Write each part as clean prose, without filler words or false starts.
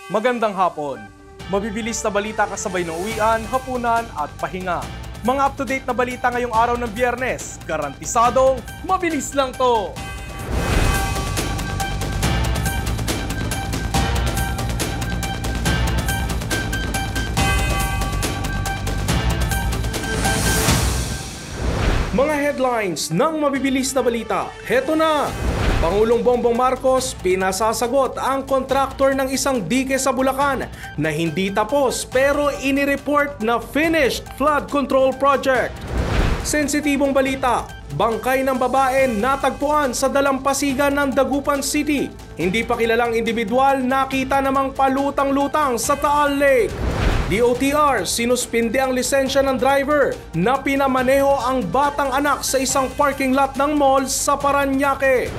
Magandang hapon. Mabibilis na balita kasabay ng uwian, hapunan at pahinga. Mga up-to-date na balita ngayong araw ng Biyernes. Garantisadong mabilis lang to. Mga headlines ng mabibilis na balita. Heto na! Pangulong Bongbong Marcos pinasasagot ang kontraktor ng isang dike sa Bulacan na hindi tapos pero inireport na finished flood control project. Sensitibong balita, bangkay ng babae natagpuan sa dalampasigan ng Dagupan City. Hindi pa kilalang individual nakita namang palutang-lutang sa Taal Lake. DOTR, sinuspinde ang lisensya ng driver na pinamaneho ang batang anak sa isang parking lot ng mall sa Parañaque.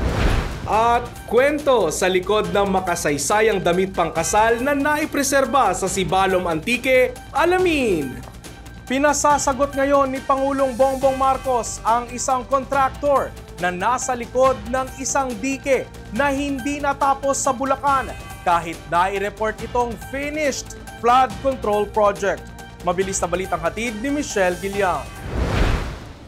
At kwento sa likod ng makasaysayang damit pangkasal na naipreserba sa Sibalom Antique, alamin! Pinasasagot ngayon ni Pangulong Bongbong Marcos ang isang kontraktor na nasa likod ng isang dike na hindi natapos sa Bulacan kahit nai-report itong finished flood control project. Mabilis na balitang hatid ni Michelle Giliang.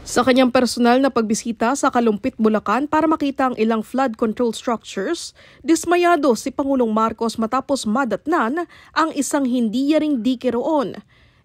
Sa kanyang personal na pagbisita sa Kalumpit, Bulacan para makita ang ilang flood control structures, dismayado si Pangulong Marcos matapos madatnan ang isang hindi yaring dike roon.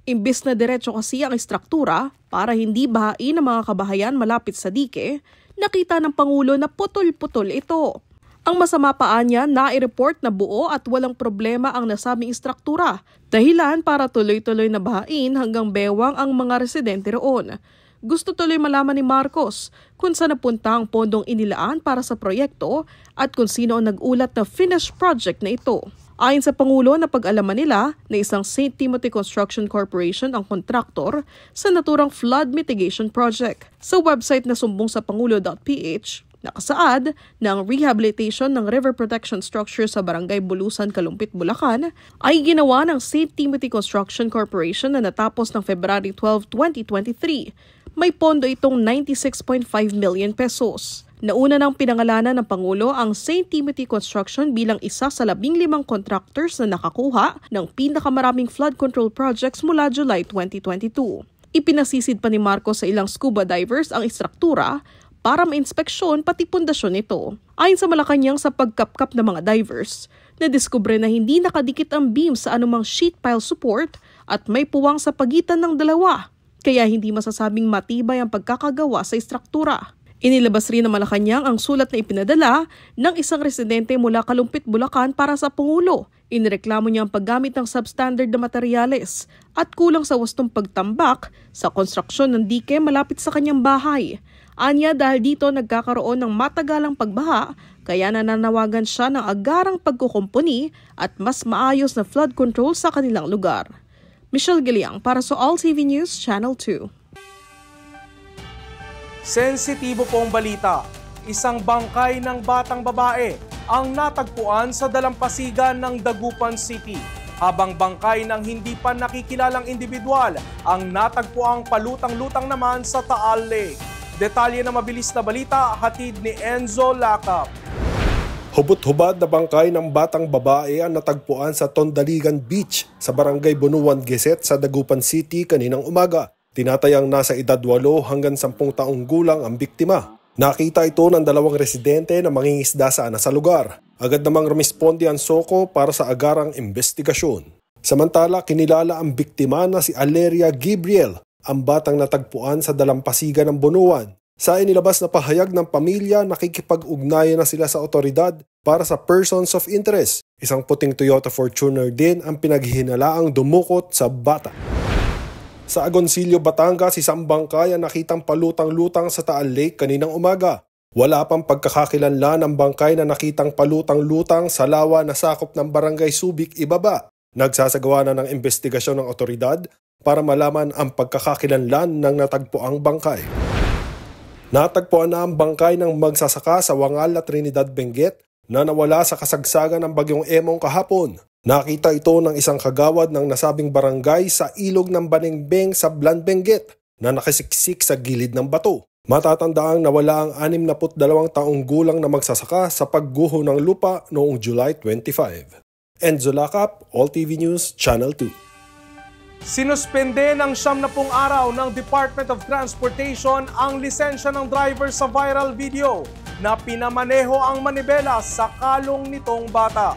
Imbis na diretso kasi ang istruktura para hindi bahain ang mga kabahayan malapit sa dike, nakita ng Pangulo na putol-putol ito. Ang masama pa niya na-report na buo at walang problema ang nasabing istruktura, dahilan para tuloy-tuloy na bahain hanggang bewang ang mga residente roon. Gusto tuloy malaman ni Marcos kung saan napunta ang pondong inilaan para sa proyekto at kung sino ang nag-ulat na finished project na ito. Ayon sa Pangulo, napag-alaman nila na isang St. Timothy Construction Corporation ang kontraktor sa naturang flood mitigation project. Sa website na sumbong sa pangulo.ph, nakasaad na ang rehabilitation ng river protection structure sa Barangay Bulusan, Kalumpit, Bulacan ay ginawa ng St. Timothy Construction Corporation na natapos ng February 12, 2023. May pondo itong 96.5 million pesos. Nauna nang pinangalanan ng Pangulo ang St. Timothy Construction bilang isa sa 15 contractors na nakakuha ng pinakamaraming flood control projects mula July 2022. Ipinasisid pa ni Marcos sa ilang scuba divers ang istruktura para ma-inspeksyon pati pundasyon nito. Ayon sa Malacanang sa pagkapkap ng mga divers, nadiskubre na hindi nakadikit ang beam sa anumang sheet pile support at may puwang sa pagitan ng dalawa, kaya hindi masasabing matibay ang pagkakagawa sa istruktura. Inilabas rin ng Malacanang ang sulat na ipinadala ng isang residente mula Kalumpit, Bulacan para sa Pangulo. Inireklamo niya ang paggamit ng substandard na materyales at kulang sa wastong pagtambak sa konstruksyon ng dike malapit sa kanyang bahay. Anya dahil dito nagkakaroon ng matagalang pagbaha, kaya nananawagan siya ng agarang pagkukumpuni at mas maayos na flood control sa kanilang lugar. Michelle Giliang para sa All TV News Channel 2. Sensitibo pong balita. Isang bangkay ng batang babae ang natagpuan sa dalampasigan ng Dagupan City. Habang bangkay ng hindi pa nakikilalang individual ang natagpuang palutang-lutang naman sa Taal Lake. Detalye na mabilis na balita, hatid ni Enzo Lacap. Hubot-hubad na bangkay ng batang babae ang natagpuan sa Tondaligan Beach sa Barangay Bunuan, Geset sa Dagupan City kaninang umaga. Tinatayang nasa edad 8 hanggang 10 taong gulang ang biktima. Nakita ito ng dalawang residente na mangingisda sana sa lugar. Agad namang rumisponde ang SOCO para sa agarang investigasyon. Samantala, kinilala ang biktima na si Aleria Gabriel, ang batang natagpuan sa dalampasigan ng Bunuan. Sa inilabas na pahayag ng pamilya, nakikipag-ugnayan na sila sa otoridad para sa persons of interest. Isang puting Toyota Fortuner din ang pinaghihinalaang dumukot sa bata. Sa Agoncillo, Batangas, isang bangkay ang nakitang palutang-lutang sa Taal Lake kaninang umaga. Wala pang pagkakakilanlan ng bangkay na nakitang palutang-lutang sa lawa na sakop ng Barangay Subic, Ibaba. Nagsasagawa na ng investigasyon ng otoridad para malaman ang pagkakakilanlan ng natagpuang bangkay. Natagpuan na ang bangkay ng magsasaka sa Wangal at Trinidad, Benguet na nawala sa kasagsagan ng bagyong Emong kahapon. Nakita ito ng isang kagawad ng nasabing barangay sa ilog ng Baningbeng sa Blan, Benguet na nakasiksik sa gilid ng bato. Matatandaang nawala ang 62 taong gulang na magsasaka sa pagguho ng lupa noong July 25. Enzo Lacap, All TV News, Channel 2. Sinuspende ng 70 araw ng Department of Transportation ang lisensya ng driver sa viral video na pinamaneho ang manibela sa kalong nitong bata.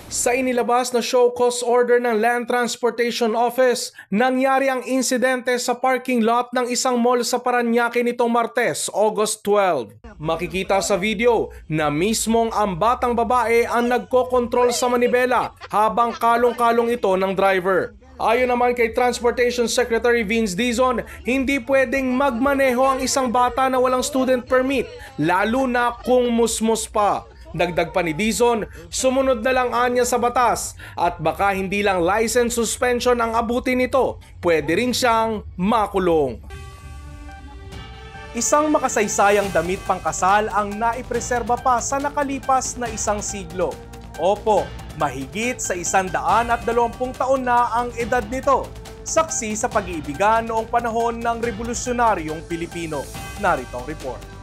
Sa inilabas na show cause order ng Land Transportation Office, nangyari ang insidente sa parking lot ng isang mall sa Parañaque nitong Martes, August 12. Makikita sa video na mismong ang batang babae ang nagkokontrol sa manibela habang kalong-kalong ito ng driver. Ayon naman kay Transportation Secretary Vince Dizon, hindi pwedeng magmaneho ang isang bata na walang student permit, lalo na kung musmus pa. Dagdag pa ni Dizon, sumunod na lang anya sa batas at baka hindi lang license suspension ang abutin nito, pwede rin siyang makulong. Isang makasaysayang damit pangkasal ang naipreserba pa sa nakalipas na isang siglo. Opo, mahigit sa 120 taon na ang edad nito. Saksi sa pag-iibigan noong panahon ng Revolusyonaryong Pilipino. Narito ang report.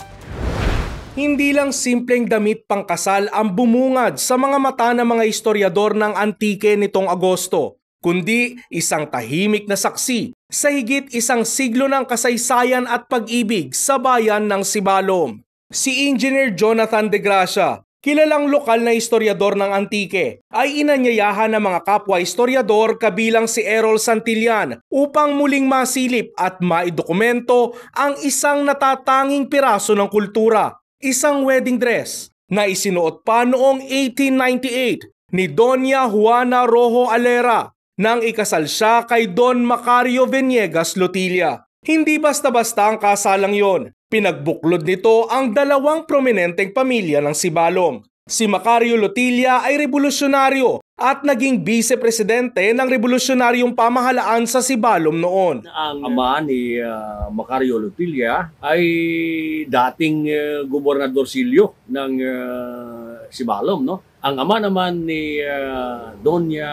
Hindi lang simpleng damit pangkasal ang bumungad sa mga mata ng mga historiador ng antike nitong Agosto, kundi isang tahimik na saksi sa higit isang siglo ng kasaysayan at pag-ibig sa bayan ng Sibalom. Si Engineer Jonathan De Gracia, kilalang lokal na historiador ng antike, ay inanyayahan ng mga kapwa-historiador kabilang si Errol Santillan upang muling masilip at maidokumento ang isang natatanging piraso ng kultura. Isang wedding dress na isinuot pa noong 1898 ni Doña Juana Rojo Alera nang ikasal siya kay Don Macario Venegas Lotilla. Hindi basta-basta ang kasalang yon. Pinagbuklod nito ang dalawang prominenteng pamilya ng Sibalom. Si Macario Lotilla ay revolusyonaryo at naging vice-presidente ng revolusyonaryong pamahalaan sa Sibalom noon. Ang ama ni Macario Lotilla ay dating gobernadorsilyo ng Sibalom, no? Ang ama naman ni Doña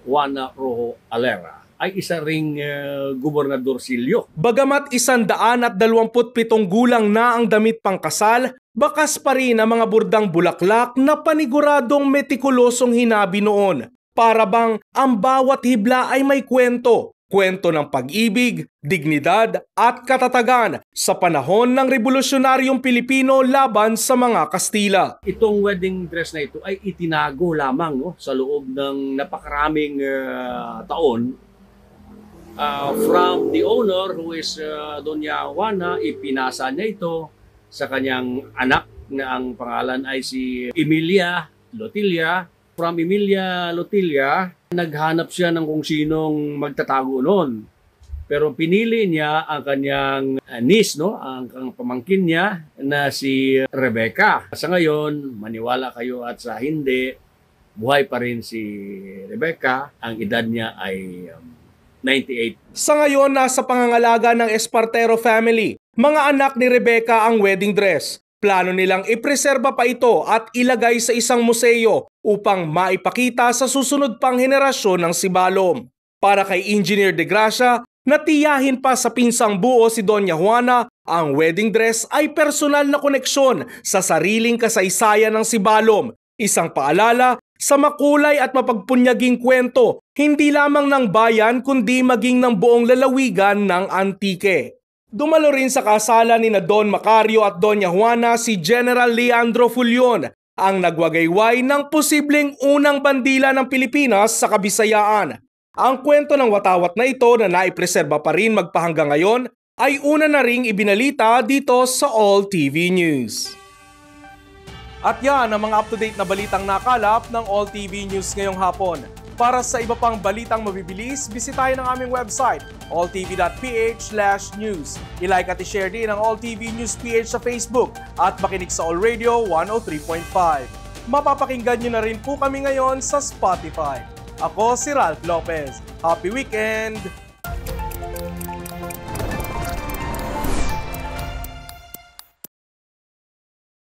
Juana Rojo Alera ay isa ring gobernadorsilyo. Bagamat 127 gulang na ang damit pangkasal, bakas pa rin ang mga burdang bulaklak na paniguradong metikulosong hinabi noon. Para bang ang bawat hibla ay may kwento. Kwento ng pag-ibig, dignidad at katatagan sa panahon ng Revolusyonaryong Pilipino laban sa mga Kastila. Itong wedding dress na ito ay itinago lamang, no, sa loob ng napakaraming taon. From the owner, who is Doña Juana, ipinasa niya ito sa kanyang anak na ang pangalan ay si Emilia Lotilla. From Emilia Lotilla, naghanap siya ng kung sinong magtatago noon. Pero pinili niya ang kanyang niece, no, ang pamangkin niya na si Rebecca. Sa ngayon, maniwala kayo at sa hindi, buhay pa rin si Rebecca. Ang edad niya ay 98. Sa ngayon, nasa pangangalaga ng Espartero family. Mga anak ni Rebecca ang wedding dress. Plano nilang ipreserba pa ito at ilagay sa isang museo upang maipakita sa susunod pang henerasyon ng Sibalom. Para kay Engineer De Gracia, natiyahin pa sa pinsang buo si Doña Juana, ang wedding dress ay personal na koneksyon sa sariling kasaysayan ng Sibalom. Isang paalala sa makulay at mapagpunyaging kwento, hindi lamang ng bayan kundi maging ng buong lalawigan ng antike. Dumalo rin sa kasalan ni Don Macario at Doña Juana si General Leandro Fulion, ang nagwagayway ng posibleng unang bandila ng Pilipinas sa Kabisayaan. Ang kwento ng watawat na ito na naipreserba pa rin magpahanggang ngayon ay una na ring ibinalita dito sa All TV News. At yan ang mga up-to-date na balitang nakalap ng All TV News ngayong hapon. Para sa iba pang balitang mabibilis, bisitahin ang aming website, alltv.ph/news. I-like at i-share din ang All TV News PH sa Facebook at makinig sa All Radio 103.5. Mapapakinggan nyo na rin po kami ngayon sa Spotify. Ako si Ralph Lopez. Happy weekend!